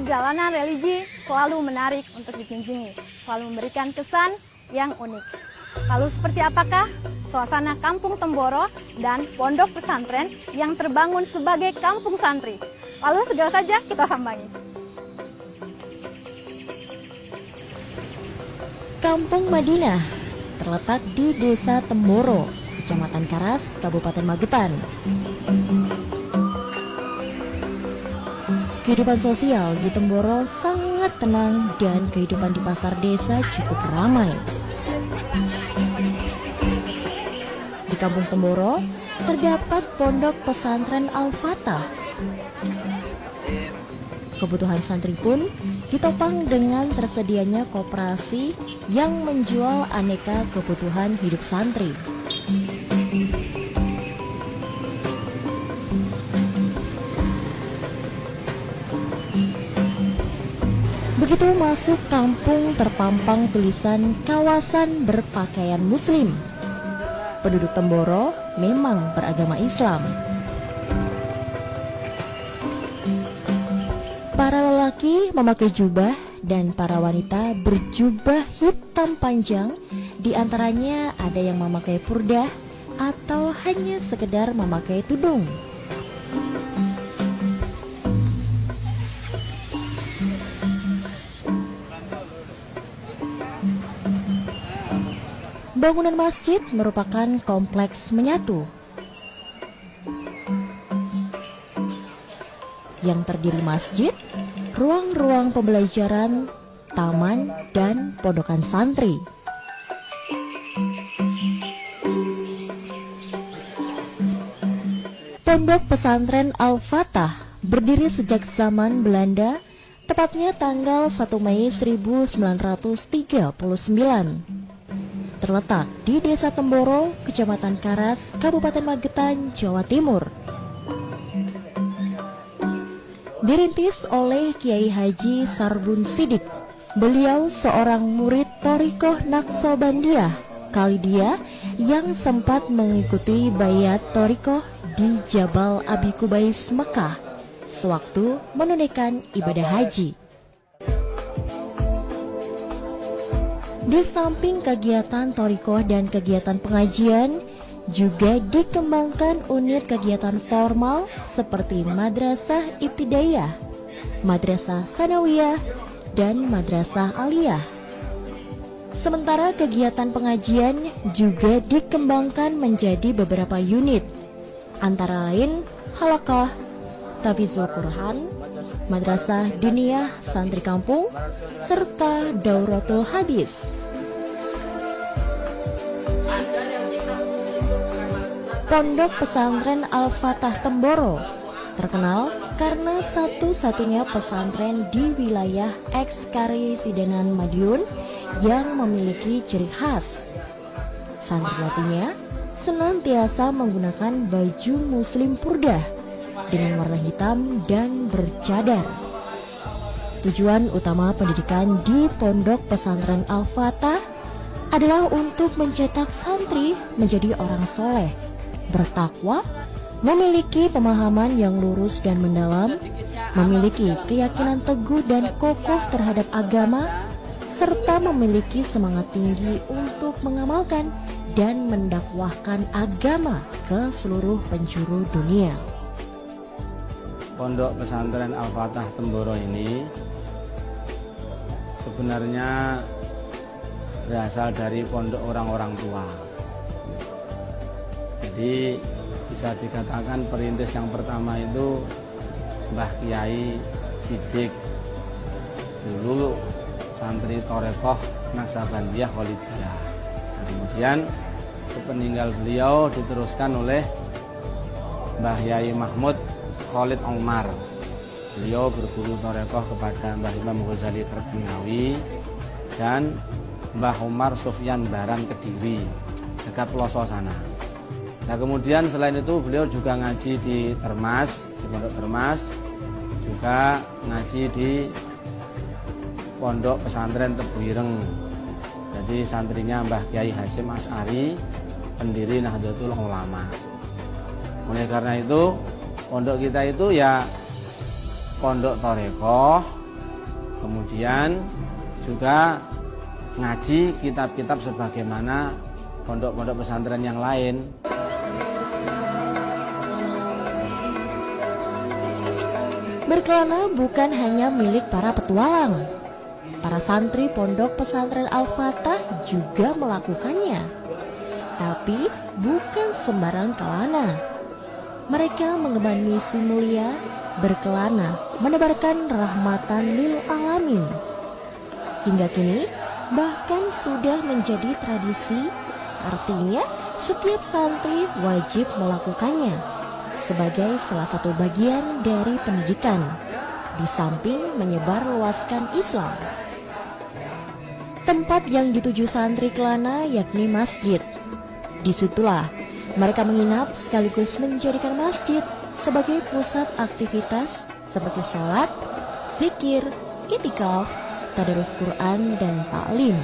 perjalanan religi selalu menarik untuk dikunjungi, selalu memberikan kesan yang unik. Lalu seperti apakah suasana Kampung Temboro dan pondok pesantren yang terbangun sebagai kampung santri? Lalu segera saja kita sambangi. Kampung Madinah terletak di Desa Temboro, Kecamatan Karas, Kabupaten Magetan. Kehidupan sosial di Temboro sangat tenang dan kehidupan di pasar desa cukup ramai. Di Kampung Temboro terdapat pondok pesantren Al-Fatah. Kebutuhan santri pun ditopang dengan tersedianya koperasi yang menjual aneka kebutuhan hidup santri. Begitu masuk kampung terpampang tulisan kawasan berpakaian muslim. Penduduk Temboro memang beragama Islam. Para lelaki memakai jubah dan para wanita berjubah hitam panjang. Di antaranya ada yang memakai purdah atau hanya sekedar memakai tudung. Bangunan masjid merupakan kompleks menyatu yang terdiri masjid, ruang-ruang pembelajaran, taman, dan pondokan santri. Pondok pesantren Al-Fatah berdiri sejak zaman Belanda, tepatnya tanggal 1 Mei 1939. Terletak di Desa Temboro, Kecamatan Karas, Kabupaten Magetan, Jawa Timur. Dirintis oleh Kiai Haji Sarbun Sidik. Beliau seorang murid Thariqah Naqsabandiyah Khalidiyah yang sempat mengikuti bayat Thariqah di Jabal Abi Kubais, Mekah, sewaktu menunaikan ibadah haji. Di samping kegiatan Thariqah dan kegiatan pengajian, juga dikembangkan unit kegiatan formal seperti Madrasah Ibtidaiyah, Madrasah Sanawiyah, dan Madrasah Aliyah. Sementara kegiatan pengajian juga dikembangkan menjadi beberapa unit, antara lain halaqah, tahfizul Quran, Madrasah Diniyah Santri Kampung, serta Dauratul Hadis. Pondok pesantren Al-Fatah Temboro terkenal karena satu-satunya pesantren di wilayah eks-Karesidenan Madiun yang memiliki ciri khas. Santriwatinya senantiasa menggunakan baju muslim purdah dengan warna hitam dan bercadar. Tujuan utama pendidikan di Pondok Pesantren Al-Fatah adalah untuk mencetak santri menjadi orang soleh, bertakwa, memiliki pemahaman yang lurus dan mendalam, memiliki keyakinan teguh dan kokoh terhadap agama, serta memiliki semangat tinggi untuk mengamalkan dan mendakwahkan agama ke seluruh penjuru dunia. Pondok Pesantren Al-Fatah Temboro ini sebenarnya berasal dari pondok orang-orang tua. Jadi bisa dikatakan perintis yang pertama itu Mbah Kiai Sidik, dulu santri Thariqah Naqsabandiyah Khalidiyah. Kemudian sepeninggal beliau diteruskan oleh Mbah Yai Mahmud Khalid Omar. Beliau berguru Thariqah kepada Mbah Imam Ghazali Terkengawi dan Mbah Umar Sufyan Baran Kediri, dekat Ploso sana. Nah kemudian selain itu beliau juga ngaji di Termas, di Pondok Termas, juga ngaji di Pondok Pesantren Tebuireng. Jadi santrinya Mbah Kiai Hasyim Asy'ari, pendiri Nahdlatul Ulama. Oleh karena itu pondok kita itu ya pondok Thariqah Kemudian juga ngaji kitab-kitab sebagaimana pondok-pondok pesantren yang lain. Berkelana bukan hanya milik para petualang. Para santri pondok pesantren Al-Fatah juga melakukannya. Tapi bukan sembarang kelana. Mereka mengemban misi mulia, berkelana, menebarkan rahmatan lil alamin. Hingga kini bahkan sudah menjadi tradisi, artinya setiap santri wajib melakukannya sebagai salah satu bagian dari pendidikan, di samping menyebarluaskan Islam. Tempat yang dituju santri kelana yakni masjid. Disitulah mereka menginap sekaligus menjadikan masjid sebagai pusat aktivitas seperti sholat, zikir, itikaf, tadarus Quran, dan taklim.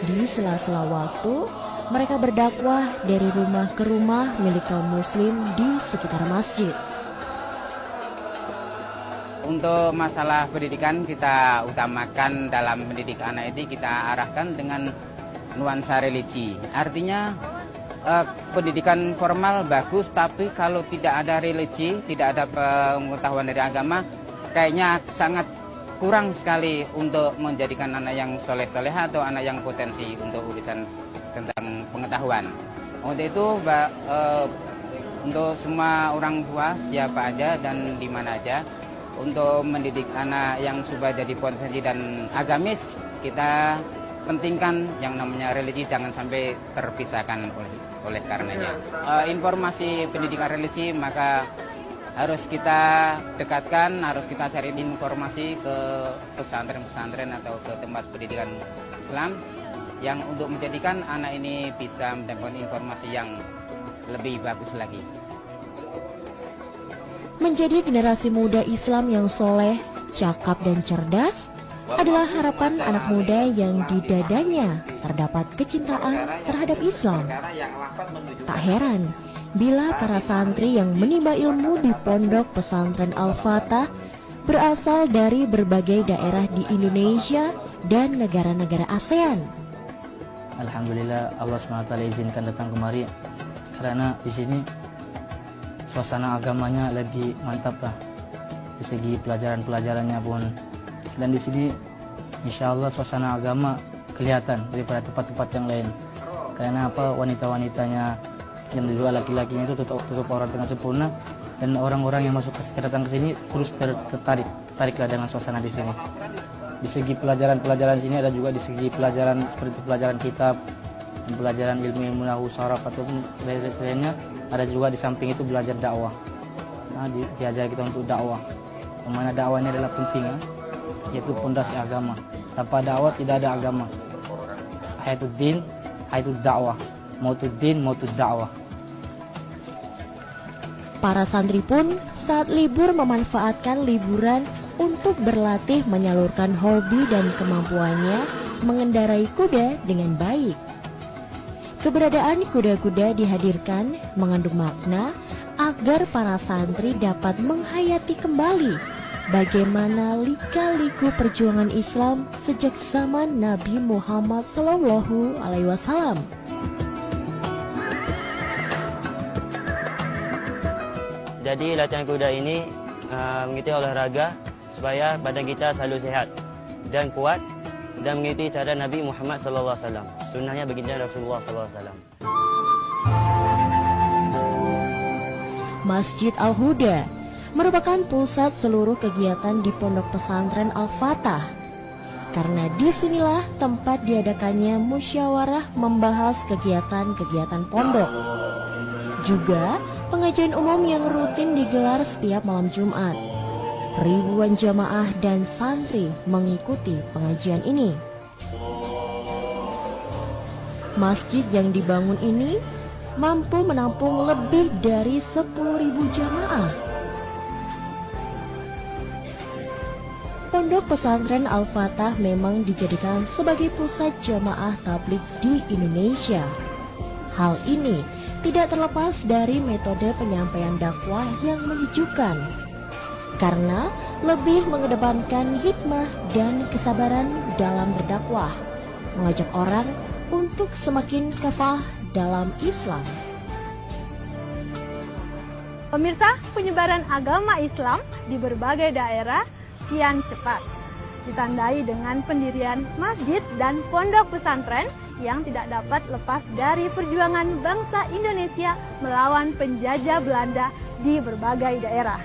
Di sela-sela waktu, mereka berdakwah dari rumah ke rumah milik kaum muslim di sekitar masjid. Untuk masalah pendidikan kita utamakan dalam pendidik anak ini kita arahkan dengan nuansa religi. Artinya pendidikan formal bagus, tapi kalau tidak ada religi, tidak ada pengetahuan dari agama, kayaknya sangat kurang sekali untuk menjadikan anak yang soleh-soleha atau anak yang potensi untuk urusan tentang pengetahuan. Untuk itu, untuk semua orang tua siapa aja dan di mana aja, untuk mendidik anak yang supaya jadi potensi dan agamis, kita pentingkan yang namanya religi, jangan sampai terpisahkan oleh karenanya. Informasi pendidikan religi maka harus kita dekatkan, harus kita cari informasi ke pesantren-pesantren atau ke tempat pendidikan Islam yang untuk menjadikan anak ini bisa mendapatkan informasi yang lebih bagus lagi. Menjadi generasi muda Islam yang soleh, cakap dan cerdas adalah harapan anak muda yang di dadanya terdapat kecintaan terhadap Islam. Tak heran bila para santri yang menimba ilmu di pondok pesantren Al-Fatah berasal dari berbagai daerah di Indonesia dan negara-negara ASEAN. Alhamdulillah Allah SWT izinkan datang kemari karena di sini suasana agamanya lebih mantap lah, di segi pelajaran-pelajarannya pun. Dan di sini insya Allah suasana agama kelihatan daripada tempat-tempat yang lain. Karena apa, wanita-wanitanya dan juga laki-lakinya itu tutup aurat dengan sempurna, dan orang-orang yang masuk datang ke sini terus tertariklah dengan suasana di sini. Di segi pelajaran-pelajaran sini ada juga di segi pelajaran seperti pelajaran kitab, pelajaran ilmu-ilmu nahwu saraf ataupun selainnya. Ada juga di samping itu belajar dakwah. Nah, diajar kita untuk dakwah. Mana dakwah ini adalah penting ya, yaitu pondasi agama. Tanpa dakwah tidak ada agama. Hayatuddin, hayatud dakwah. Mautuddin, mautud dakwah. Para santri pun saat libur memanfaatkan liburan untuk berlatih menyalurkan hobi dan kemampuannya mengendarai kuda dengan baik. Keberadaan kuda-kuda dihadirkan mengandung makna agar para santri dapat menghayati kembali bagaimana lika-liku perjuangan Islam sejak zaman Nabi Muhammad SAW. Jadi latihan kuda ini mengikuti olahraga supaya badan kita selalu sehat dan kuat, dan mengikuti cara Nabi Muhammad SAW, sunnahnya baginda Rasulullah SAW. Masjid Al-Huda merupakan pusat seluruh kegiatan di pondok pesantren Al-Fatah, karena disinilah tempat diadakannya musyawarah membahas kegiatan-kegiatan pondok. Juga pengajian umum yang rutin digelar setiap malam Jumat. Ribuan jamaah dan santri mengikuti pengajian ini. Masjid yang dibangun ini mampu menampung lebih dari 10.000 jamaah. Pondok pesantren Al-Fatah memang dijadikan sebagai pusat jamaah tabligh di Indonesia. Hal ini tidak terlepas dari metode penyampaian dakwah yang menyejukkan. karena lebih mengedepankan hikmah dan kesabaran dalam berdakwah, mengajak orang untuk semakin kafah dalam Islam. Pemirsa, penyebaran agama Islam di berbagai daerah kian cepat, ditandai dengan pendirian masjid dan pondok pesantren yang tidak dapat lepas dari perjuangan bangsa Indonesia melawan penjajah Belanda di berbagai daerah.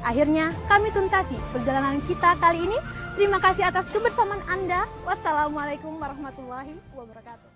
Akhirnya kami tuntasi perjalanan kita kali ini. Terima kasih atas kebersamaan Anda. Wassalamualaikum warahmatullahi wabarakatuh.